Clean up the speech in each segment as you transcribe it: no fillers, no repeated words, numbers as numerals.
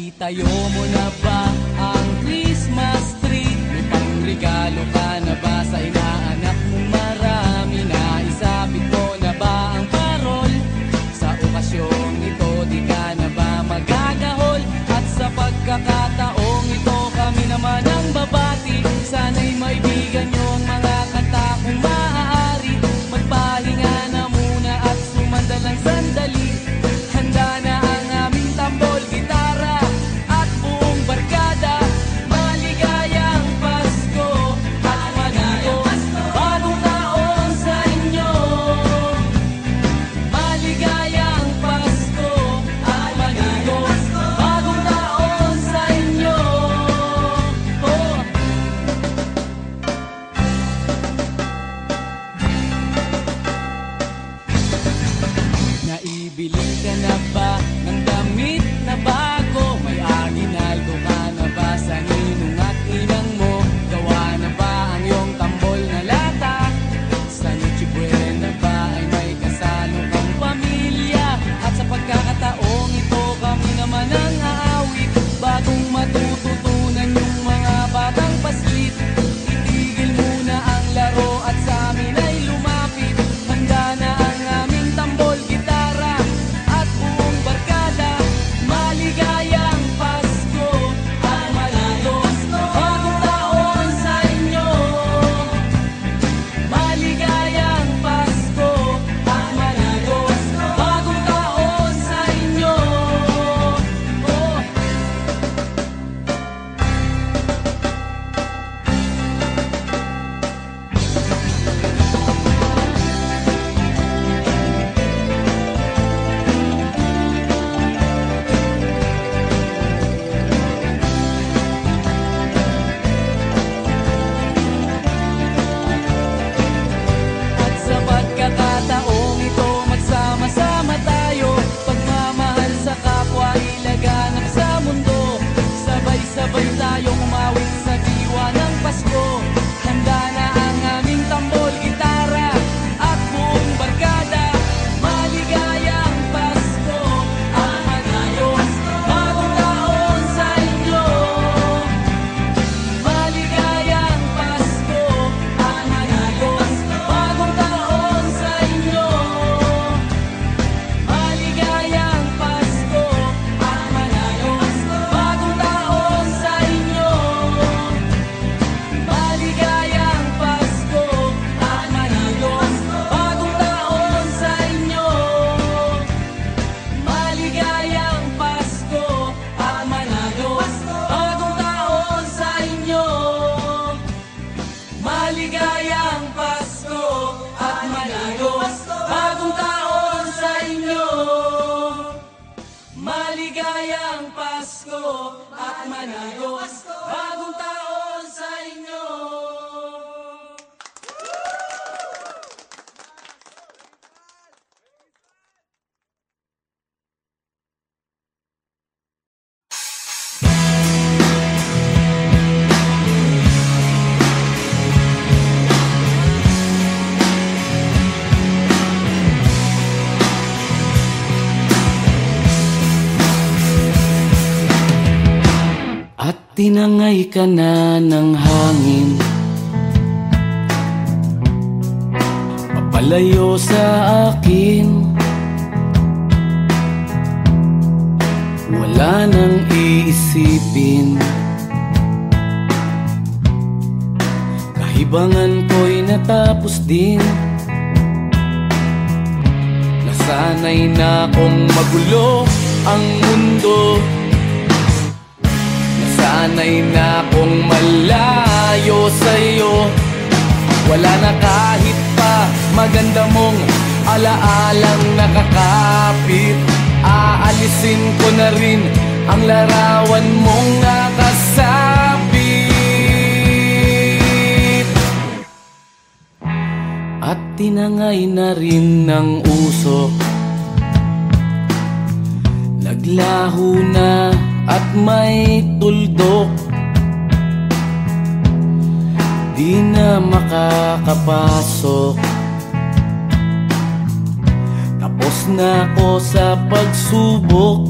Naitayo mo na ba ang Christmas tree? May pangregalo ka na ba sa inaanak mong marami? Naisapit mo na ba ang parol? Sa okasyong ito di ka na ba magagahol? At sa pagkakataong ito kami naman ang babati. Sana'y maibigan niyo ang mga kanta kung maaari. Magpahinga na muna at sumandalang sandali. Handa na ang aming tambol, gitara at buong barkada. Maligayang Pasko at maligos bagong taon sa inyo. Maligayang Pasko at maligos bagong taon sa inyo. Naibili ka na ba ng damit na bago? May aginaldo ka na ba sa ninong at ninang mo? Gawa na ba ang iyong tambol na lata? Sa Noche Buena ba ay may kasalo kang pamilya? At sa pagkakataong ito kami naman ang aawit. Bagong matututunan yung mga batang paslit. Itigil muna ang laro at sa amin ay lumapit. Handa na ang aming tambol, gitara at buong barkada. Maligayang Pasko at maligos bagong taon sa inyo. Maligayang Pasko at maligos bagong taon sa inyo. At sa pagkakataong ito magsama-sama tayo. Pagmamahal sa kapwa ilaganap sa mundo. Sabay-sabay tayong umawit sa diwa ng Pasko. Handa na ang aming tambol, gitara at buong barkada. Maligayang Pasko at maligos bagong taon sa inyo. Maligayang Pasko at maligos bagong taon sa inyo. Maligayang Pasko at maligos bagong taon sa inyo. Maligayang Pasko at maligos bagong taon sa inyo. Maligayang Pasko at maligos bagong taon sa inyo. Maligayang Pasko at maligos bagong taon sa inyo. Maligayang Pasko at maligos bagong taon sa inyo. At tinangay ka na ng hangin, papalayo sa akin. Wala nang iisipin, kahibangan ko'y natapos din. Nasanay na kong magulo ang mundo. Sana'y na kong malayo sa'yo. Wala na kahit pa maganda mong alaalang nakakapit. Aalisin ko na rin ang larawan mong nakasabit. At tinangay na rin ng usok, naglaho na at may tuldok. Di na makakapasok. Tapos na ako sa pagsubok.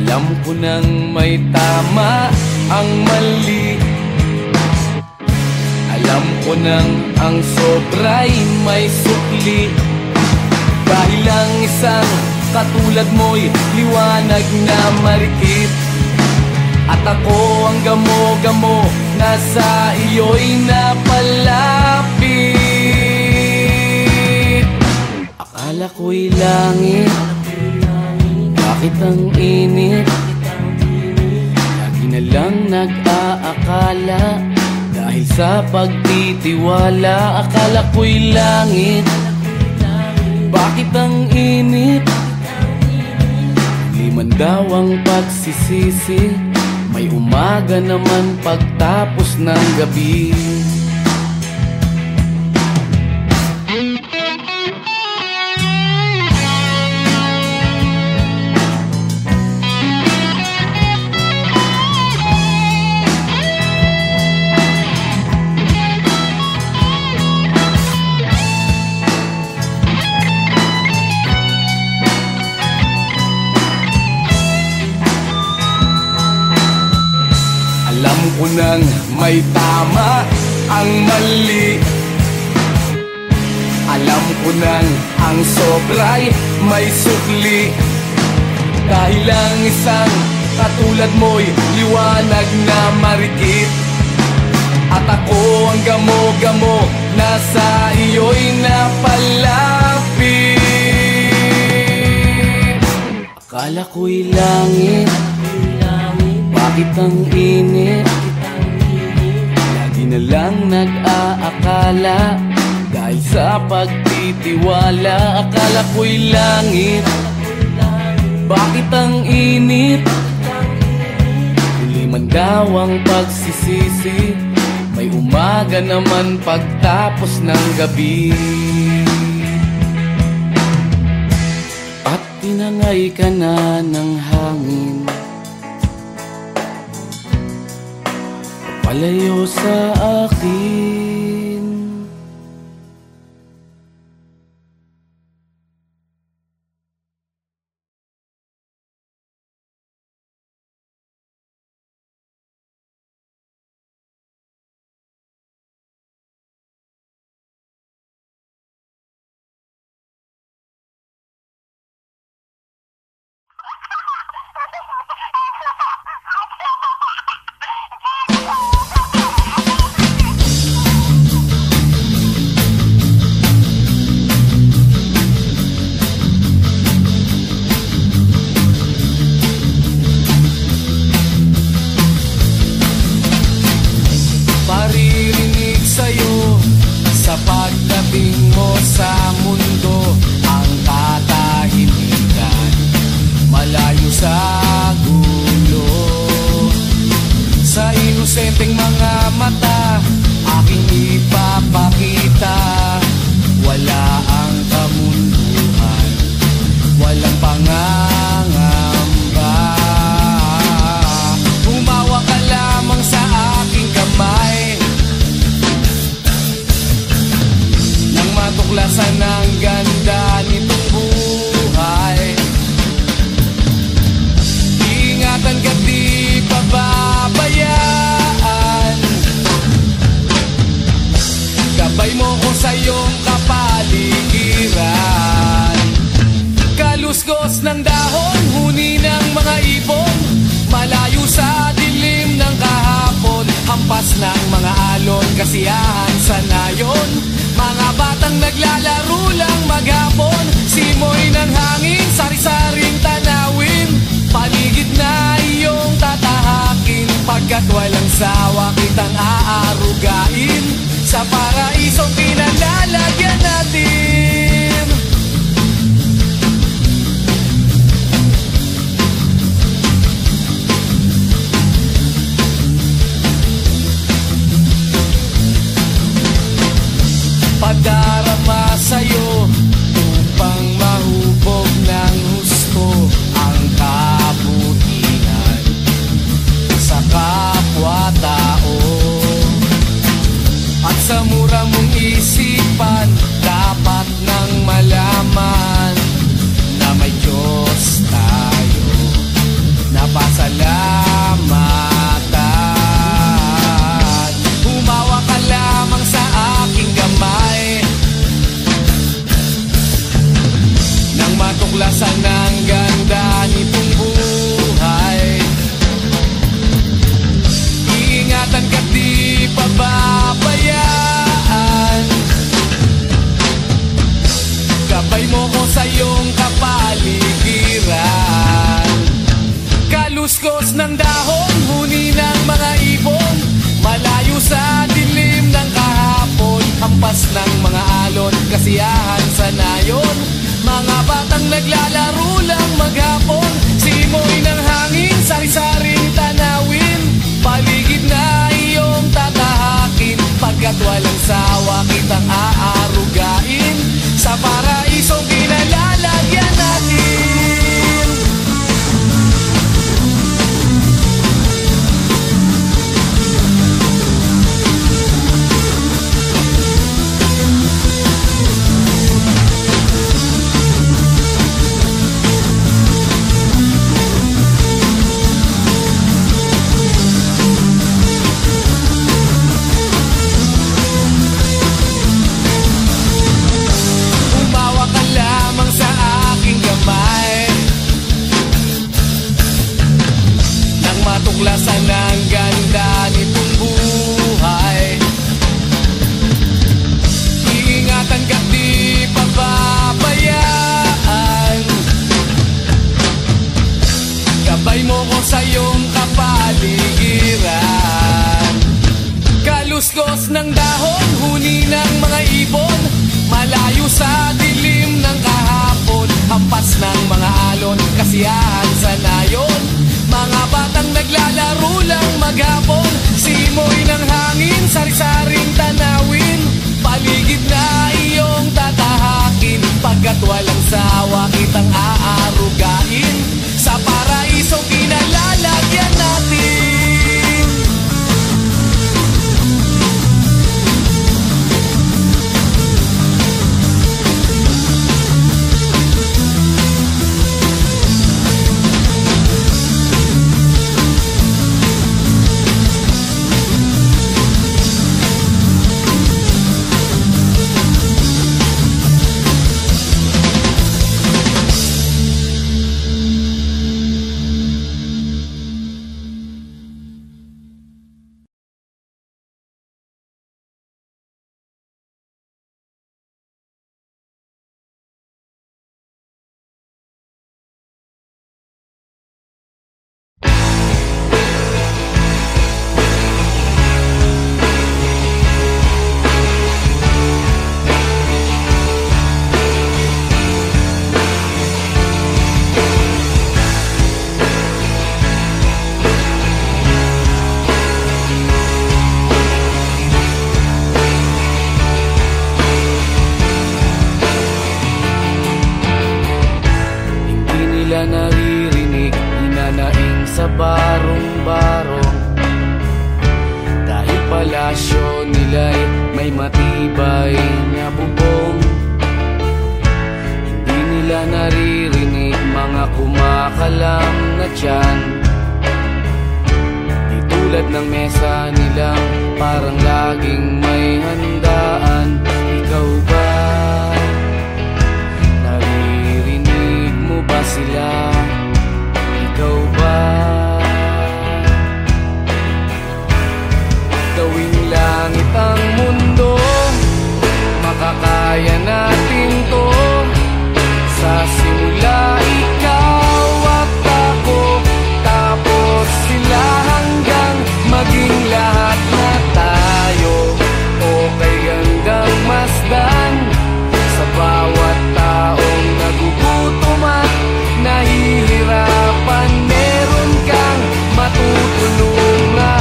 Alam ko nang may tama ang mali. Alam ko nang ang sobra'y may sukli. Dahil lang isang katulad mo'y liwanag na marikit. At ako ang gamo-gamo na sa iyo'y napalapit. Akala ko'y langit, bakit ang init? Lagi na lang nag-aakala, dahil sa pagtitiwala. Akala ko'y langit, bakit ang init? Liman daw ang pagsisisi, may umaga naman pagtapos ng gabi. Alam ko nang may tama ang mali. Alam ko nang ang sobra'y may sukli. Dahil lang isang katulad mo'y liwanag na marikit. At ako ang gamo-gamo na sa iyo'y napalapit. Akala ko'y langit, bakit ang init? Lagi na lang nag-aakala, dahil sa pagtitiwala. Akala ko'y langit, bakit ang init? Huli man daw ang pagsisisi, may umaga naman pagtapos ng gabi. At tinangay ka na ng hangin, palayo sa akin. Maririnig sa'yo sa pagdating mo sa mundo ang katahimikan, malayo sa gulo. Sa inosenteng mga mata aking ipapakita, wala ang kamunduhan, walang pangangamba. Humawa ka lamang sa aking kamay, nang matuklasan ang ganda nitong buhay. Ingatan ka, di pababayaan, gabay mo ko sa iyong kapaligiran. Kalusgos ng dahon, huni ng mga ibon, malayo sa dilim ng kahapon. Hampas ng mga alon, kasiyahan sa nayon, mga batang naglalaro lang maghapon. Simoy ng hangin, sari-saring tanawin, paligid na iyong tatahakin. Pagkat walang sawa kitang aarugain, sa paraisong pinalalagyan natin. Padarama sa'yo upang mahubog ng husto ang kabutihan sa kapwa-tao. At sa mura mong isipan, dapat nang malaman na may Diyos tayo, na pasalamatan. Humawa ka lamang sa aking kamay nang matuklasan ng ganda nitong buhay. Iingatan ka't di pababayaan. Gabay mo ko sa iyong kapaligiran. Kaluskos ng dahon, huni ng mga ibon, malayo sa dilim ng kahapon. Hampas ng mga alon, kasiyahan sa nayon. Mga batang naglalaro lang maghapon. Simoy ng hangin, sari-saring tanawin. Paligid na iyong tatahakin. Pagkat walang sawa kitang aarugain. Sa paraisong kinalalagyan natin. Matuklasan ng ganda nitong buhay. Iingatan ka't di pababayaan. Gabay mo ko sa iyong kapaligiran. Kaluskos ng dahon, huni ng mga ibon, malayo sa dilim ng kahapon. Hampas ng mga alon, kasiyahan sa nayon. Mga batang naglalaro lang maghapon. Simoy ng hangin, sari-saring tanawin. Paligid na iyong tatahakin. Pagkat walang sawa kitang aarugain. Sa paraisong kinalalagyan natin. Naririnig, hinanaing sa barong-barong. Dahil palasyo nila'y may matibay na bubong. Hindi nila naririnig mga kumakalam na tiyan. Di tulad ng mesa nilang parang laging may handaan. Ikaw ba? Ba sila? Ikaw ba? Gawing langit ang mundo, makakaya natin to. Sa simula ikaw at ako, tapos sila hanggang maging lahat na tayo. Okay hanggang masdan sa bawat taong nagugutom at nahihirapan, meron kang matutulungan.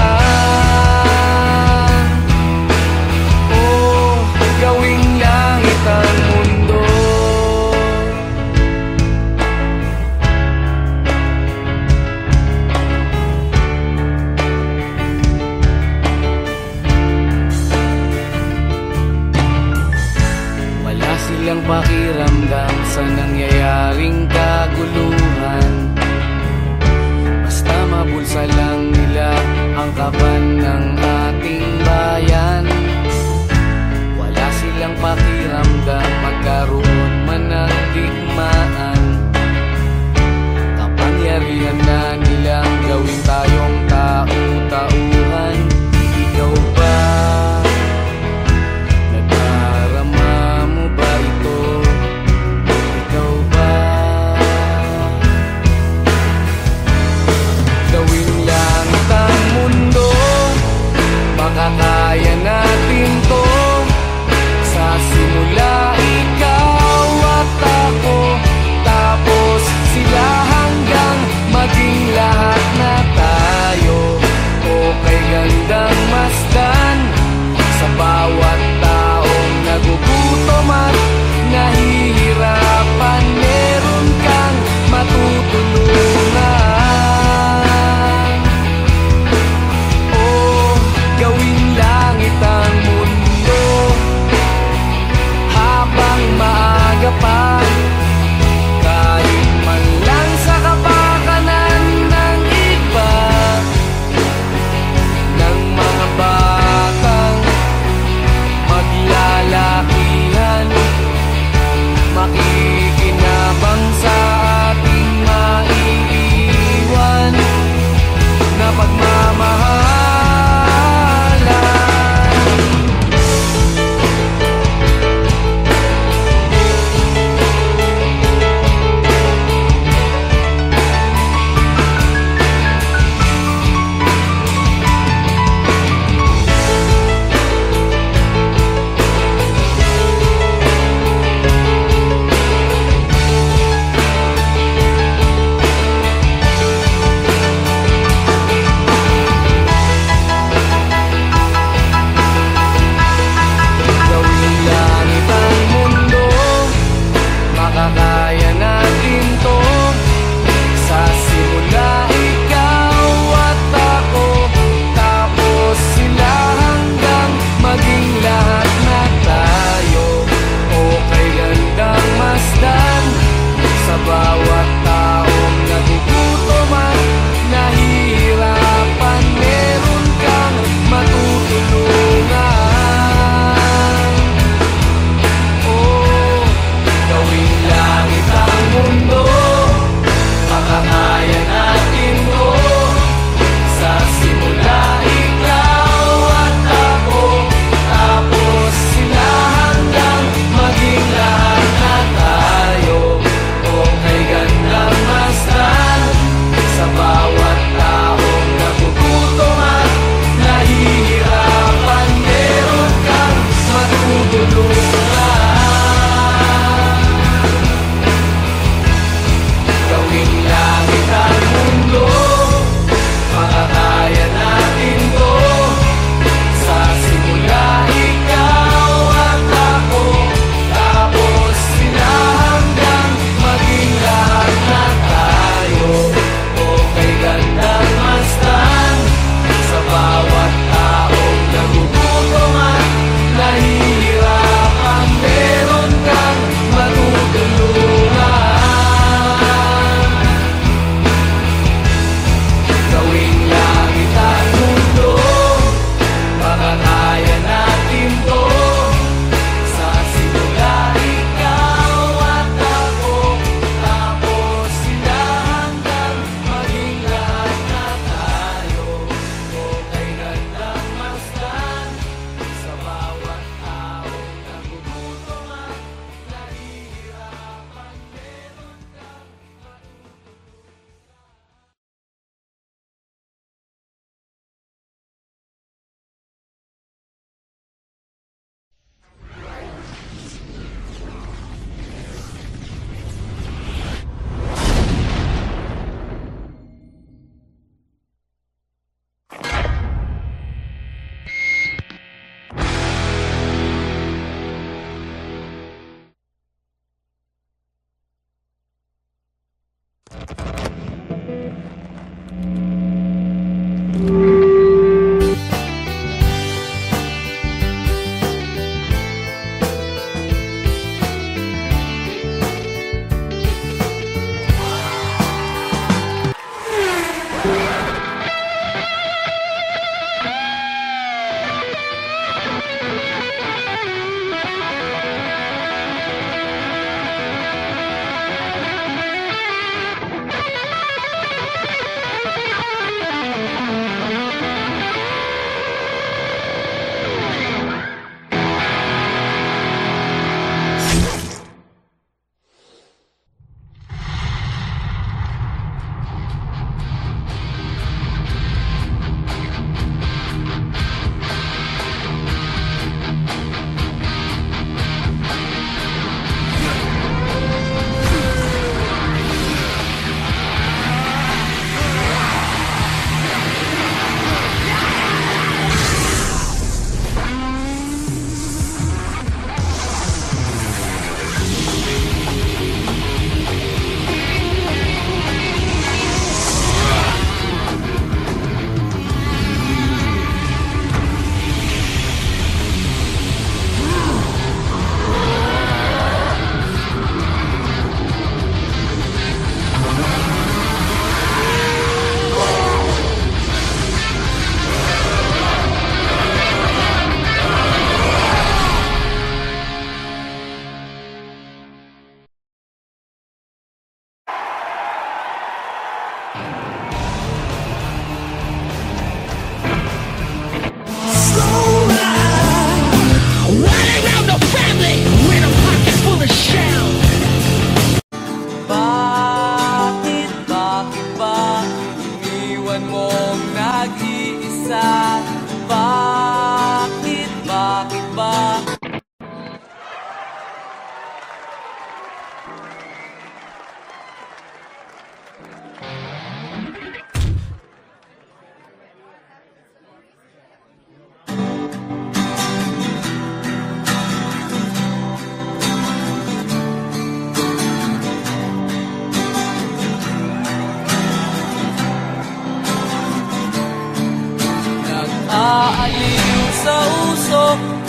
Oh, gawing langit ang mundo. Wala silang pakiramdam sa nangyayaring kaguluhan. Basta bulsa lang nila ang kaban ng ating bayan. Wala silang pakiramdam magkaroon man ng digmaan. Kapangyarihan na nilang gawin tayong tau-tauhan. Ikaw ba? Nadarama mo ba ito? Ikaw ba? Gawin langit ang mundo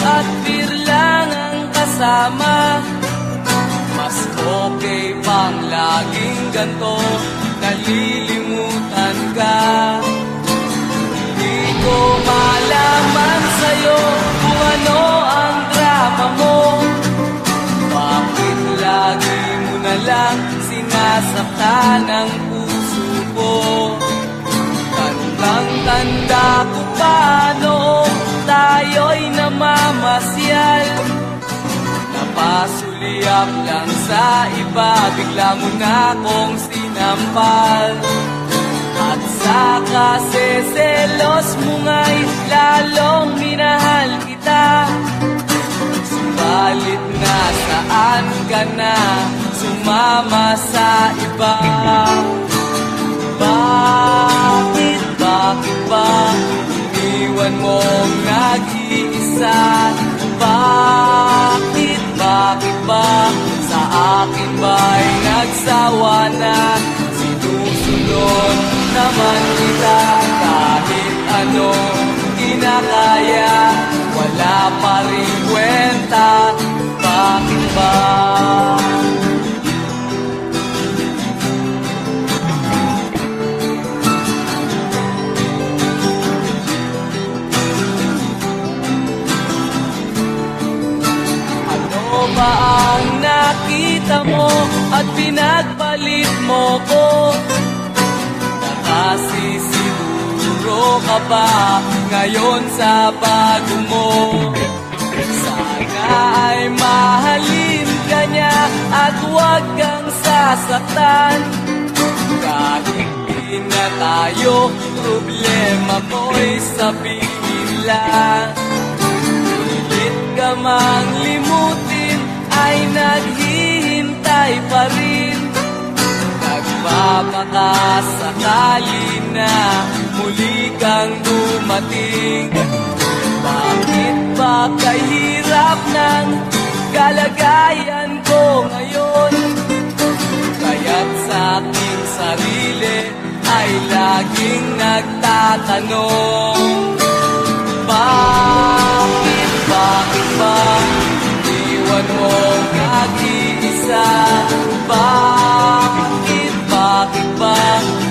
at beer lang ang kasama. Mas okay pang laging ganto, nalilimutan ka. Di ko malaman sa'yo kung ano ang drama mo. Bakit lagi mo na lang sinasaktan ang puso ko? Tandang-tanda ko pa noong tayo'y namamasyal. Napasulyap lang sa iba, bigla mo na akong sinampal. At sa kaseselos mo nga'y lalong minahal kita. Subalit nasaan ka na, sumama sa iba. Bakit ba iniwan mong nag-iisa? Bakit ba sa akin ba'y nagsawa na? Sinusunod naman kita kahit anong kinakaya, wala pa rin kwenta. Bakit ba? Ba ang nakita mo at pinagpalit mo ko? Nakasisiguro ka ba ngayon sa bago mo? Sana ay mahalin ka niya at huwag kang sasaktan. Kahit di na tayo, problema mo'y sabihin lang. Pilit ka mang limutin ay naghihintay pa rin. Nagpapakasakali na muli kang dumating. Bakit ba kahirap ng kalagayan ko ngayon? Kaya't sa aking sarili ay laging nagtatanong. Bakit ba iwan mong nag-iisa? Bakit ba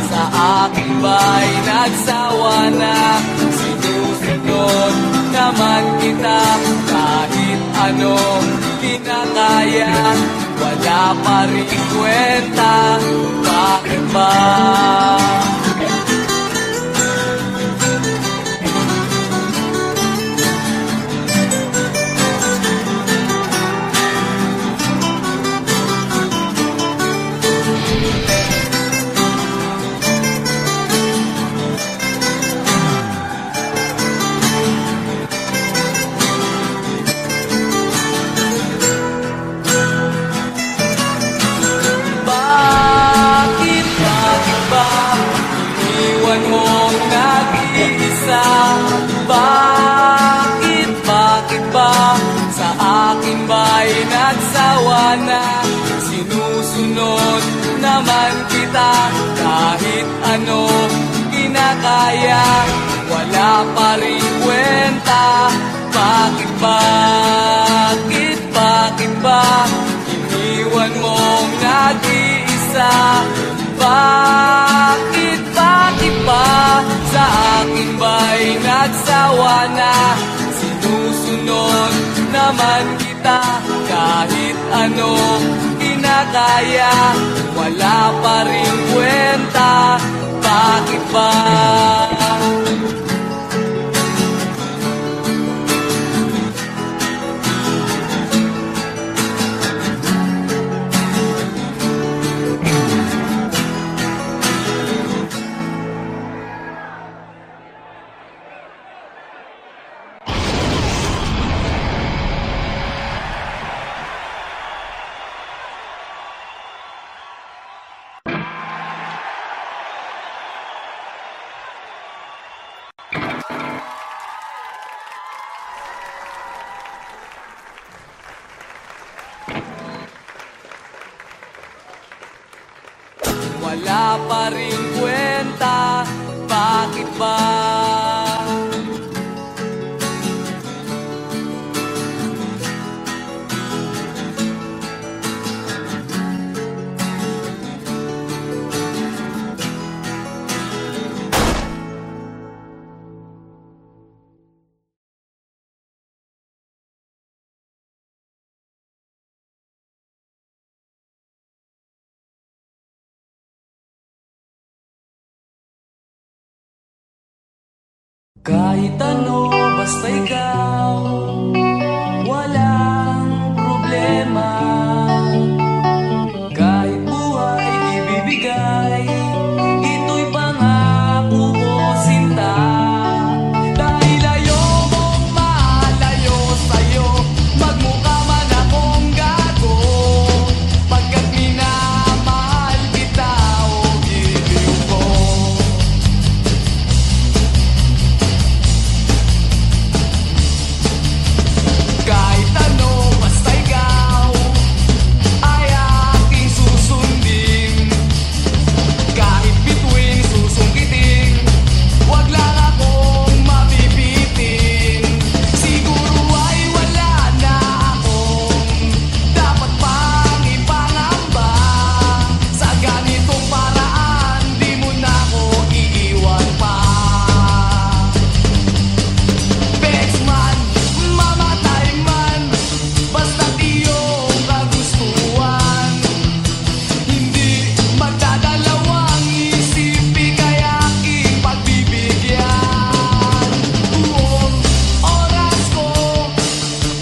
sa akin ba'y nagsawa na? Sinusunod naman kita kahit anong kinakaya, wala pa rin kwenta. Bakit ba? Bakit ba sa akin ba'y nagsawa na? Sinusunod naman kita kahit ano kinakaya, wala pa rin kwenta. Bakit ba iniwan mong nag-iisa? Bakit ba sa akin ba'y nagsawa na? Sinusunod naman kita kahit anong kinakaya, wala pa rin kwenta. Bakit ba? Wala pa rin kwenta. Bakit ba? Kahit ano, basta ikaw, walang problema. Kahit buhay ibibigay, ito'y pangako ko, sinta. Dahil ayokong malayo sa'yo, magmukha man akong gago, pagkat minamahal kita o giliw ko. Kahit ano, basta ikaw ay aking susundin. Kahit bituin, susungkitin, wag lang akong mabibitin. Siguro ay wala na akong dapat pang ipangamba. Sa ganitong paraan, di mo na ako iiwan pa. Bexman, mamatay man, basta't iyong kagustuhan. Hindi magdadalawang isipin kaya aking pagbibigyan. Buong oras ko,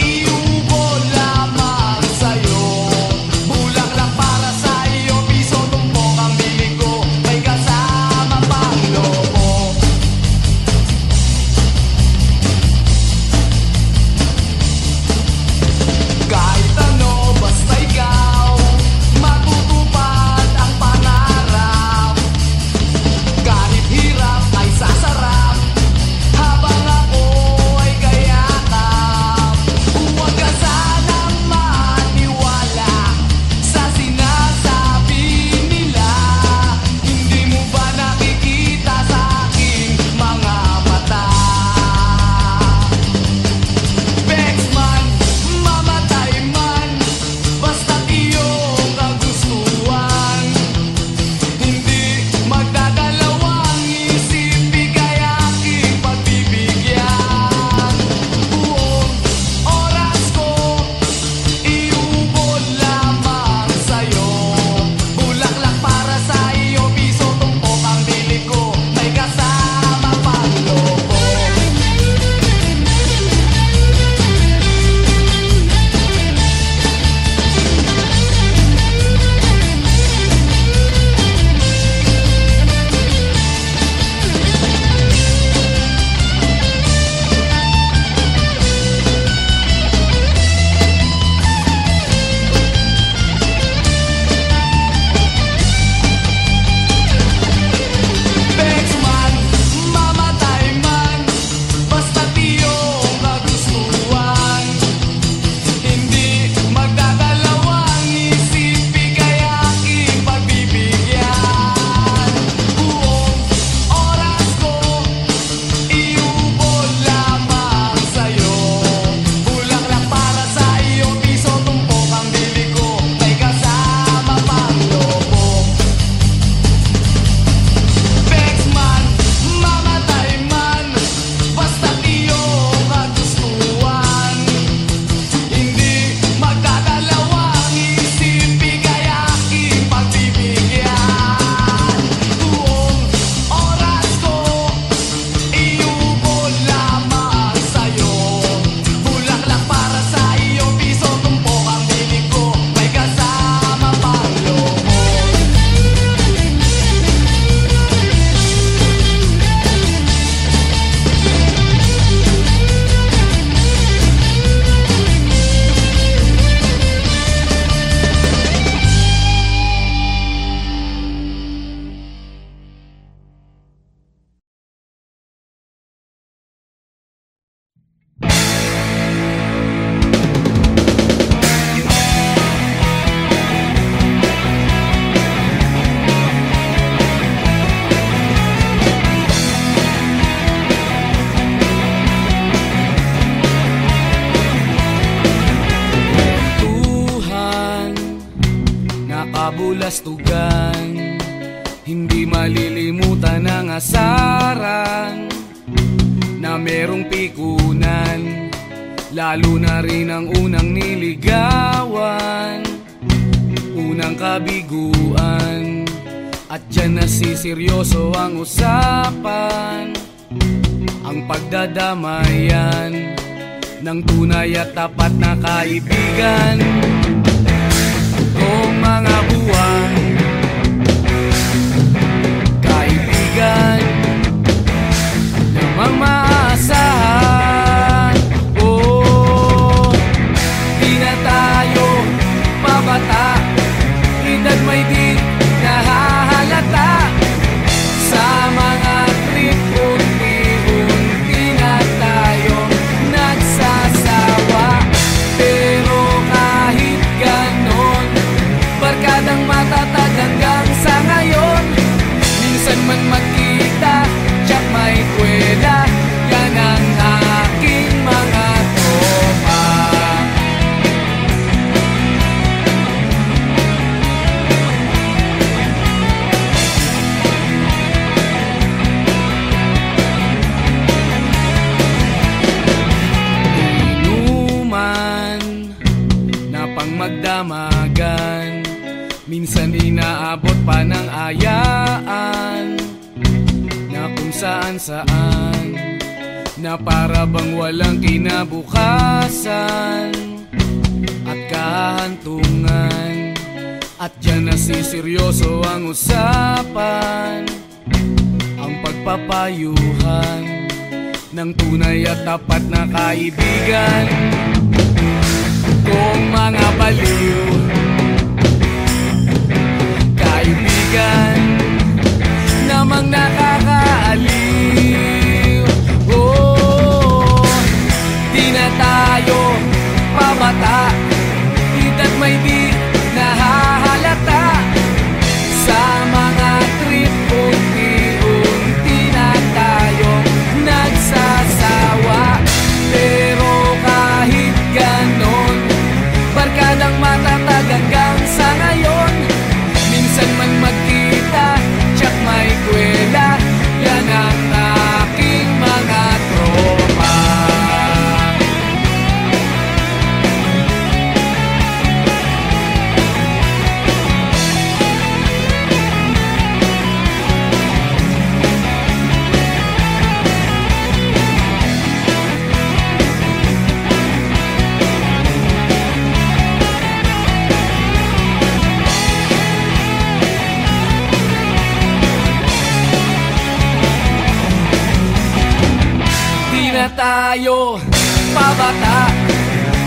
iubol lamang sa'yo. Bulaklak para sa iyo, piso tumpok ang bibig ko, may kasama pang lobo. Kahit ano, basta ikaw, matutupad ang pangarap. Kahit hirap ay sasarap, habang ako ay kayakap. Huwag ka sanang maniwala sa sinasabi nila. Hindi mo ba nakikita sa aking mga mata? Bexman, mamatay man, basta't iyong kagustuhan. Hindi magdadalawang isipin kaya aking pagbibigyan. Buong oras ko, iubol lamang sa'yo. Bulaklak para sa iyo, piso tumpok ang bili ko, may kasama pang lobo. Bexman, mamatay man, basta't iyong kagustuhan. Hindi magdadalawang isipin kaya aking pagbibigyan. Buong oras ko, iubol lamang sa'yo. Bulaklak para sa iyo, piso tumpok ang bili ko, may kasama pang lobo. Bexman, mamatay man, basta't iyong kagustuhan. Hindi magdadalawang isipin kaya aking pagbibigyan. Buong oras ko, iubol lamang sa'yo. Bulaklak para sa iyo, piso tumpok ang bili ko, may kasama pang lobo. Tuhan, nakabulastugan, hindi malilimutan ang asaran na merong pikunan, lalo na rin ang unang niligawan, unang kabiguan. At dyan nasiseryoso ang usapan, ang pagdadamayan ng tunay at tapat na kaibigan. Kung mga buwan, kaibigan namang maaasahan. Oh, di na tayo pabata, edad may di nahahalata. Sa mga trip, unti-unti na tayong nagsasawa. Pero kahit ganon, barkadang matatag hanggang sa ngayon. Minsan man magkita, tsak may kwela, yan ang aking mga tropa. Magdamagan, minsan inaabot pa ng ayaan na kung saan-saan, na para bang walang kinabukasan at kahantungan. At dyan nasiseryoso ang usapan, ang pagpapayuhan ng tunay at tapat na kaibigan. Kung mga baliw, kaibigan namang nakakaaliw. Oh, di na tayo pabata, edad may di nahahalata. Sa mga trip, unti-unti na tayong nagsasawa. Pero kahit ganon, barkadang matatag hanggang sa ngayon. Minsan man magkita, tsak may kwela, yan ang aking mga tropa. Tayo pabata,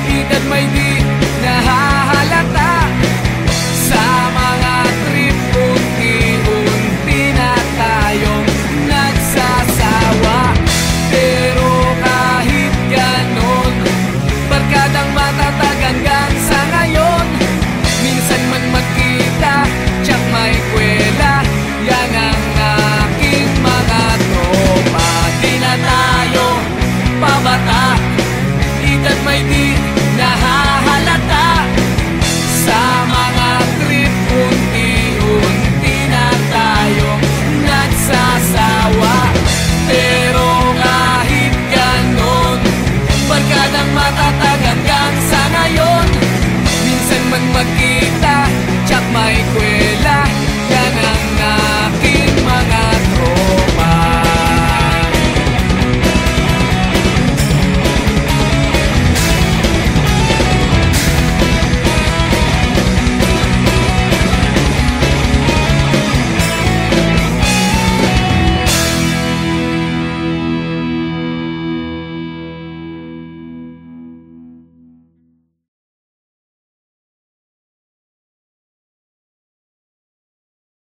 edad may di nahahalata. Sa mga trip, unti-unti na tayong nagsasawa. Pero kahit ganon, barkadang matatag hanggang sa ngayon. Minsan man magkita, tsak may kwela, yan ang aking mga tropa. Di na tayo pabata, edad may di